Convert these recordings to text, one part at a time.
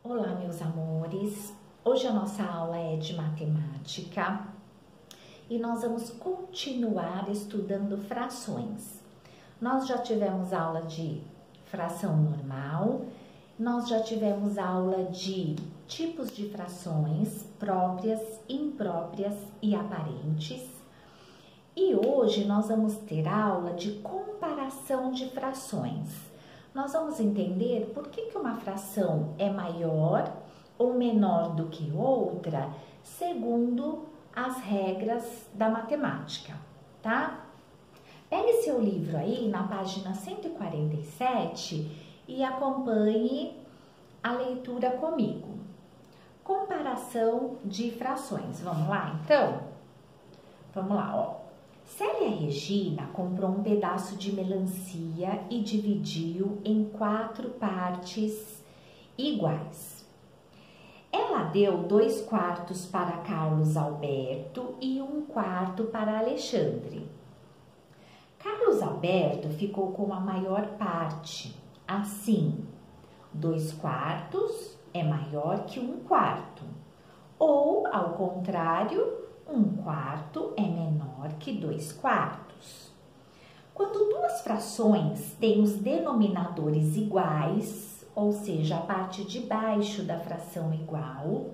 Olá, meus amores! Hoje a nossa aula é de matemática e nós vamos continuar estudando frações. Nós já tivemos aula de fração normal, nós já tivemos aula de tipos de frações próprias, impróprias e aparentes. E hoje nós vamos ter aula de comparação de frações. Nós vamos entender por que uma fração é maior ou menor do que outra, segundo as regras da matemática, tá? Pegue seu livro aí na página 147 e acompanhe a leitura comigo. Comparação de frações. Vamos lá, então? Vamos lá, ó. Célia Regina comprou um pedaço de melancia e dividiu em 4 partes iguais. Ela deu 2/4 para Carlos Alberto e 1/4 para Alexandre. Carlos Alberto ficou com a maior parte. Assim, 2/4 é maior que 1/4. Ou, ao contrário, 1/4 é menor que 2/4. Quando duas frações têm os denominadores iguais, ou seja, a parte de baixo da fração igual,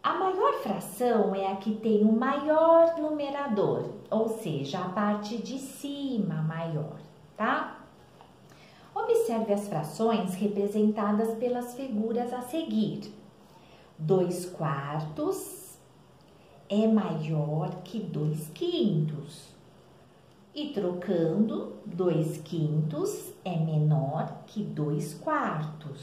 a maior fração é a que tem o maior numerador, ou seja, a parte de cima maior, tá? Observe as frações representadas pelas figuras a seguir. 2/4 é maior que 2/5. E trocando, 2/5 é menor que 2/4.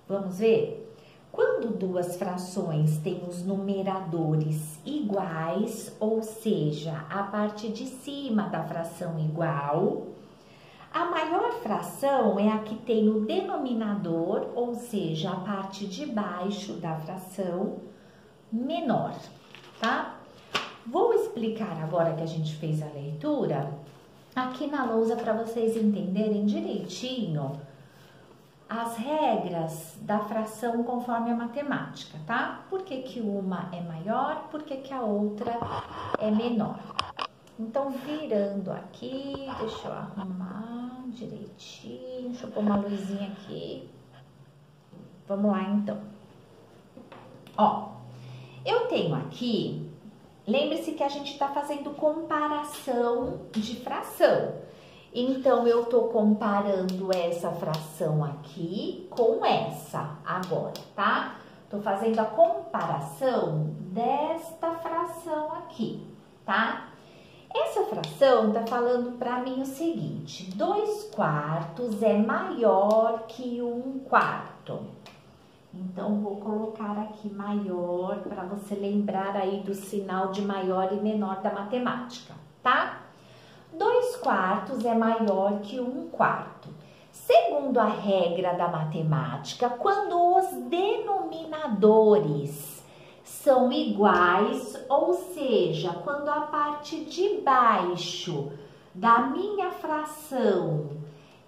Vamos ver? Quando duas frações têm os numeradores iguais, ou seja, a parte de cima da fração igual, a maior fração é a que tem o denominador, ou seja, a parte de baixo da fração menor, tá? Vou explicar agora que a gente fez a leitura aqui na lousa para vocês entenderem direitinho as regras da fração conforme a matemática, tá? Por que uma é maior, por que a outra é menor. Então, virando aqui, deixa eu arrumar direitinho, deixa eu pôr uma luzinha aqui. Vamos lá, então. Ó, eu tenho aqui, lembre-se que a gente está fazendo comparação de fração. Então, eu tô comparando essa fração aqui com essa agora, tá? Tô fazendo a comparação desta fração aqui, tá? Essa fração tá falando para mim o seguinte: 2/4 é maior que 1/4. Então, vou colocar aqui maior para você lembrar aí do sinal de maior e menor da matemática, tá? 2/4 é maior que 1/4. Segundo a regra da matemática, quando os denominadores são iguais, ou seja, quando a parte de baixo da minha fração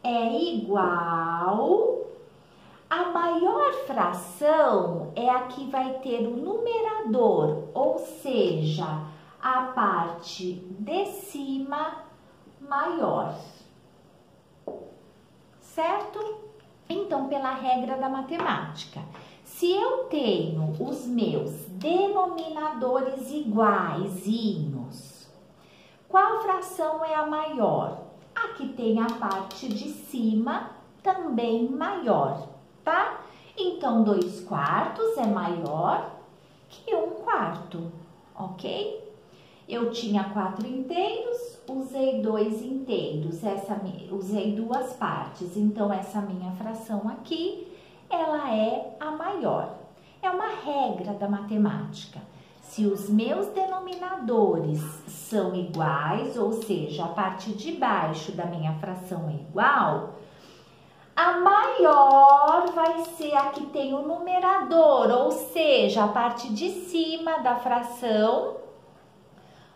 é igual, a maior fração é a que vai ter o numerador, ou seja, a parte de cima maior, certo? Então, pela regra da matemática, se eu tenho os meus denominadores iguaizinhos, qual fração é a maior? A que tem a parte de cima também maior, tá? Então, 2/4 é maior que 1/4, ok? Eu tinha 4 inteiros, usei 2 inteiros, usei 2 partes, então essa minha fração aqui, ela é a maior. É uma regra da matemática. Se os meus denominadores são iguais, ou seja, a parte de baixo da minha fração é igual, a maior vai ser a que tem o numerador, ou seja, a parte de cima da fração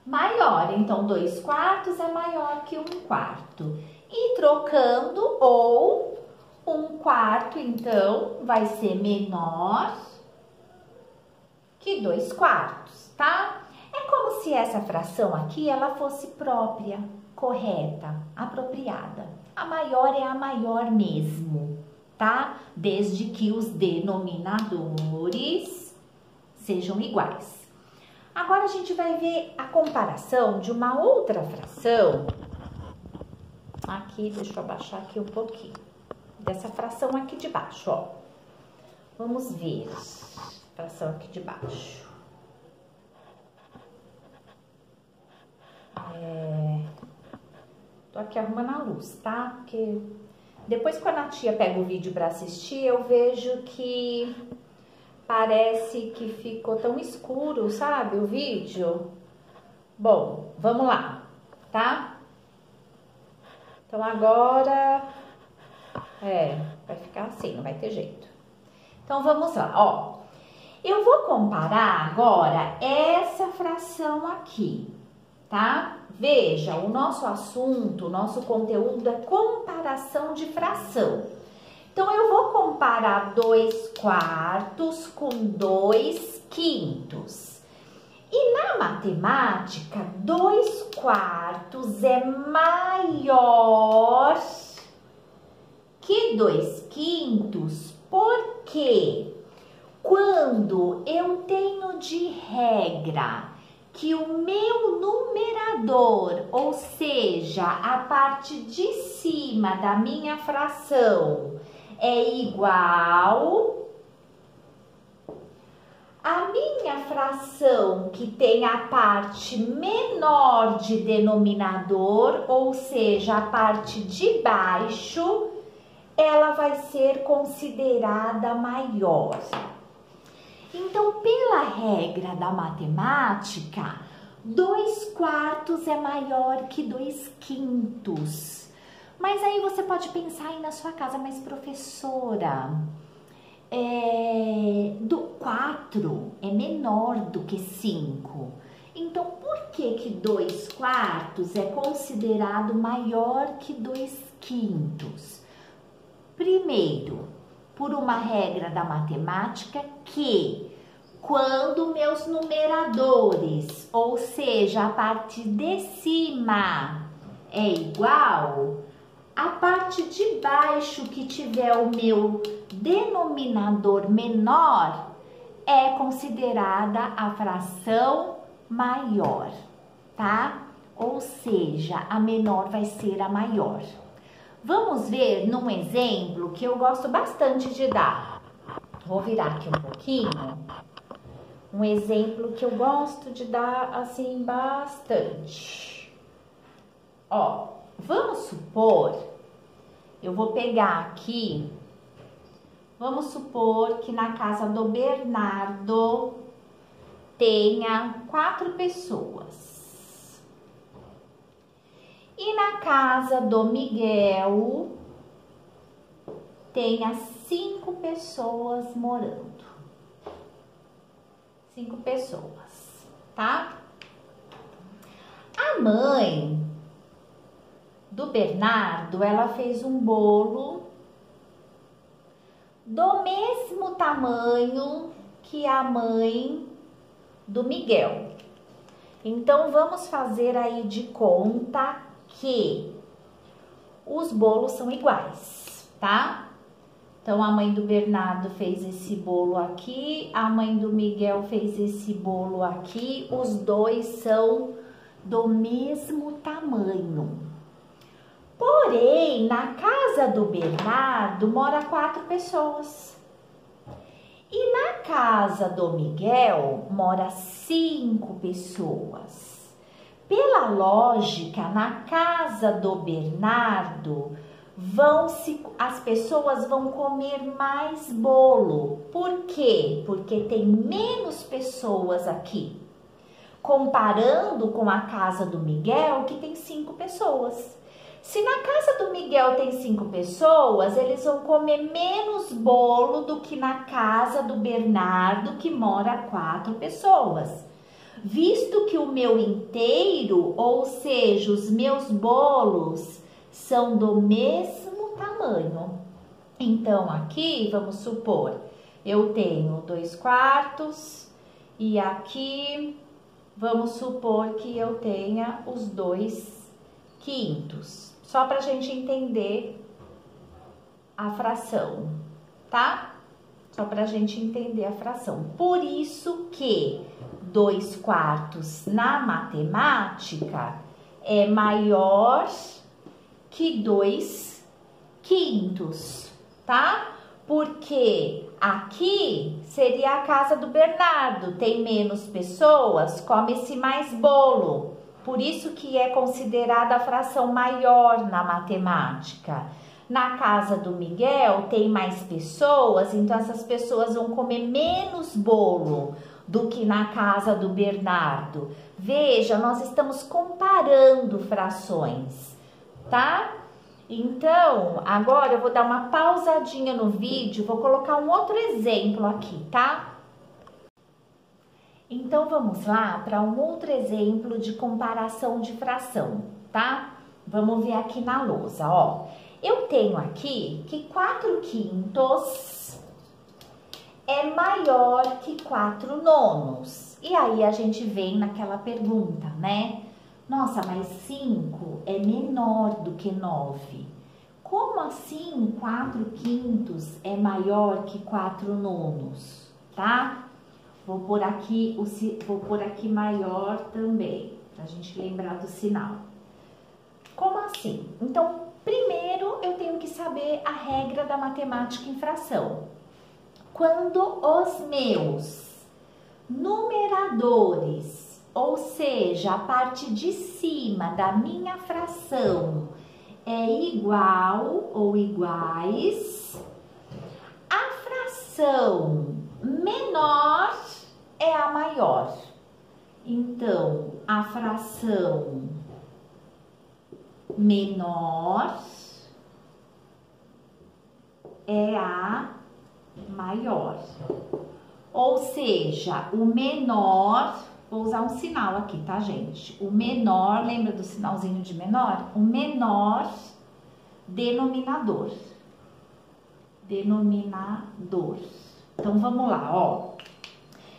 maior. Então, 2/4 é maior que 1/4. E trocando, ou 1/4, então, vai ser menor que 2/4, tá? É como se essa fração aqui, ela fosse própria, correta, apropriada. A maior é a maior mesmo, tá? Desde que os denominadores sejam iguais. Agora, a gente vai ver a comparação de uma outra fração. Aqui, deixa eu abaixar aqui um pouquinho. Dessa fração aqui de baixo, ó. Vamos ver a fração aqui de baixo. Tô aqui arrumando a luz, tá? Porque depois, quando a tia pega o vídeo pra assistir, eu vejo que parece que ficou tão escuro, sabe, o vídeo. Bom, vamos lá, tá? Então, agora, vai ficar assim, não vai ter jeito. Então, vamos lá, ó. Eu vou comparar agora essa fração aqui, tá? Veja, o nosso assunto, o nosso conteúdo é comparação de fração. Então, eu vou comparar 2/4 com 2/5. E na matemática, 2/4 é maior que 2/5, porque quando eu tenho de regra que o meu numerador, ou seja, a parte de cima da minha fração, é igual, a minha fração que tem a parte menor de denominador, ou seja, a parte de baixo, ela vai ser considerada maior. Então, pela regra da matemática, 2/4 é maior que 2/5. Mas aí você pode pensar aí na sua casa, mas professora, do 4 é menor do que 5. Então, por que 2/4 é considerado maior que 2/5? Primeiro, por uma regra da matemática que quando meus numeradores, ou seja, a parte de cima é igual, a parte de baixo que tiver o meu denominador menor é considerada a fração maior, tá? Ou seja, a menor vai ser a maior. Vamos ver num exemplo que eu gosto bastante de dar. Vou virar aqui um pouquinho. Um exemplo que eu gosto de dar assim bastante. Ó, vamos supor, eu vou pegar aqui, vamos supor que na casa do Bernardo tenha 4 pessoas. E na casa do Miguel tenha 5 pessoas morando. 5 pessoas, tá? A mãe do Bernardo, ela fez um bolo do mesmo tamanho que a mãe do Miguel. Então, vamos fazer aí de conta que os bolos são iguais, tá? Então, a mãe do Bernardo fez esse bolo aqui, a mãe do Miguel fez esse bolo aqui, os dois são do mesmo tamanho. Porém, na casa do Bernardo mora 4 pessoas. E na casa do Miguel mora 5 pessoas. Pela lógica, na casa do Bernardo, as pessoas vão comer mais bolo. Por quê? Porque tem menos pessoas aqui. Comparando com a casa do Miguel, que tem 5 pessoas. Se na casa do Miguel tem 5 pessoas, eles vão comer menos bolo do que na casa do Bernardo, que mora 4 pessoas. Visto que o meu inteiro, ou seja, os meus bolos, são do mesmo tamanho. Então, aqui, vamos supor, eu tenho 2/4 e aqui, vamos supor que eu tenha os 2/5. Só pra gente entender a fração, tá? Só pra gente entender a fração. Por isso que 2/4 na matemática é maior que 2/5, tá? Porque aqui seria a casa do Bernardo, tem menos pessoas, come-se mais bolo. Por isso que é considerada a fração maior na matemática. Na casa do Miguel tem mais pessoas, então essas pessoas vão comer menos bolo do que na casa do Bernardo. Veja, nós estamos comparando frações, tá? Então, agora eu vou dar uma pausadinha no vídeo, vou colocar um outro exemplo aqui, tá? Então, vamos lá para um outro exemplo de comparação de fração, tá? Vamos ver aqui na lousa, ó. Eu tenho aqui que 4/5 é maior que 4/9. E aí a gente vem naquela pergunta, né? Nossa, mas 5 é menor do que 9. Como assim 4/5 é maior que 4/9, tá? Vou pôr aqui maior também, pra gente lembrar do sinal. Como assim? Então, primeiro eu tenho que saber a regra da matemática em fração. Quando os meus numeradores, ou seja, a parte de cima da minha fração é igual ou iguais, a fração menor é a maior. Então, a fração menor é a maior. Ou seja, o menor, vou usar um sinal aqui, tá, gente? O menor, lembra do sinalzinho de menor? O menor denominador. Denominador. Então, vamos lá, ó.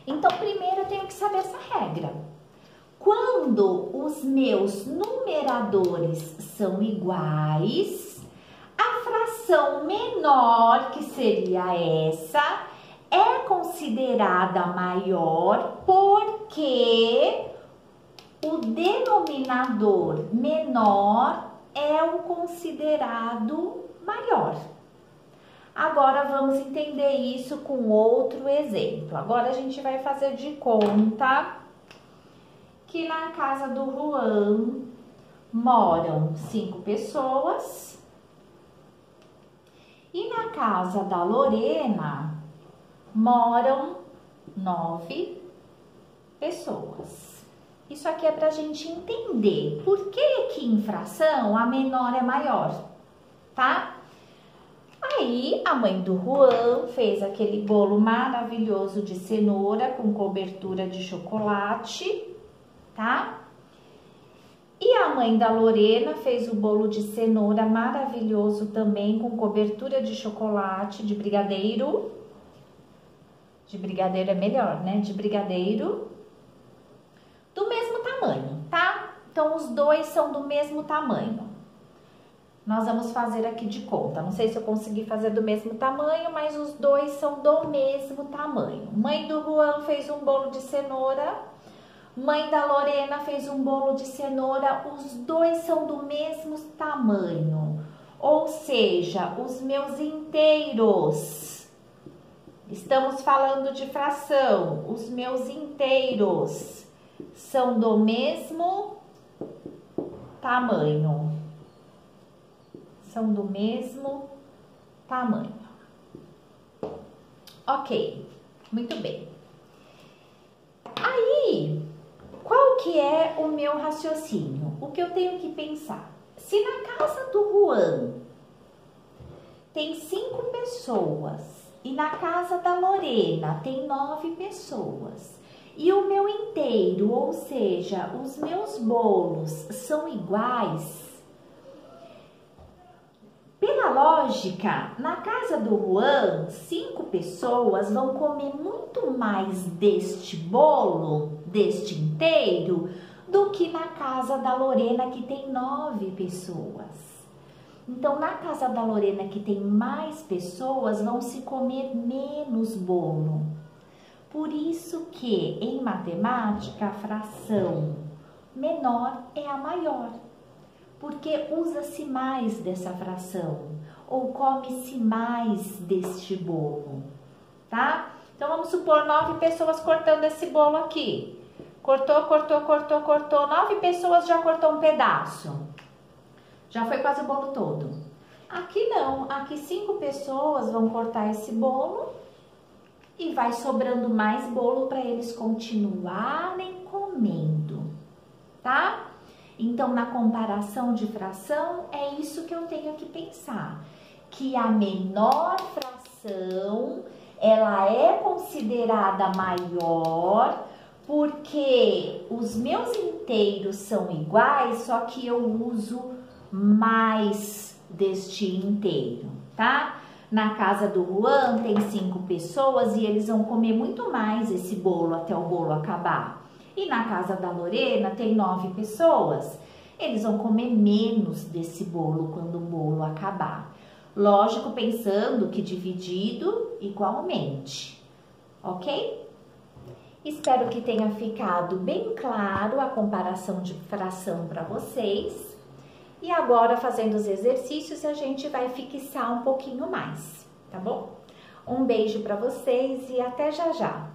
Então, primeiro eu tenho que saber essa regra. Quando os meus numeradores são iguais, a fração menor, que seria essa, é considerada maior porque o denominador menor é o considerado maior. Agora, vamos entender isso com outro exemplo. Agora, a gente vai fazer de conta que na casa do Juan moram 5 pessoas e na casa da Lorena moram 9 pessoas. Isso aqui é pra gente entender por que em fração a menor é maior, tá? Aí, a mãe do Juan fez aquele bolo maravilhoso de cenoura com cobertura de chocolate, tá? E a mãe da Lorena fez o bolo de cenoura maravilhoso também com cobertura de chocolate, de brigadeiro. De brigadeiro é melhor, né? De brigadeiro do mesmo tamanho, tá? Então, os dois são do mesmo tamanho. Nós vamos fazer aqui de conta. Não sei se eu consegui fazer do mesmo tamanho, mas os dois são do mesmo tamanho. Mãe do Juan fez um bolo de cenoura. Mãe da Lorena fez um bolo de cenoura. Os dois são do mesmo tamanho. Ou seja, os meus inteiros. Estamos falando de fração. Os meus inteiros são do mesmo tamanho. São do mesmo tamanho. Ok, muito bem. Aí, qual que é o meu raciocínio? O que eu tenho que pensar? Se na casa do Juan tem 5 pessoas e na casa da Lorena tem 9 pessoas e o meu inteiro, ou seja, os meus bolos são iguais, pela lógica, na casa do Juan, 5 pessoas vão comer muito mais deste bolo, deste inteiro, do que na casa da Lorena, que tem 9 pessoas. Então, na casa da Lorena, que tem mais pessoas, vão se comer menos bolo. Por isso que, em matemática, a fração menor é a maior, porque usa-se mais dessa fração, ou come-se mais deste bolo, tá? Então, vamos supor 9 pessoas cortando esse bolo aqui. Cortou, 9 pessoas já cortou um pedaço. Já foi quase o bolo todo. Aqui não, aqui 5 pessoas vão cortar esse bolo e vai sobrando mais bolo para eles continuarem comendo, tá? Então, na comparação de fração, é isso que eu tenho que pensar, que a menor fração, ela é considerada maior, porque os meus inteiros são iguais, só que eu uso mais deste inteiro, tá? Na casa do Juan tem 5 pessoas e eles vão comer muito mais esse bolo até o bolo acabar. E na casa da Lorena tem 9 pessoas, eles vão comer menos desse bolo quando o bolo acabar. Lógico, pensando que dividido igualmente, ok? Espero que tenha ficado bem claro a comparação de fração para vocês. E agora, fazendo os exercícios, a gente vai fixar um pouquinho mais, tá bom? Um beijo para vocês e até já já!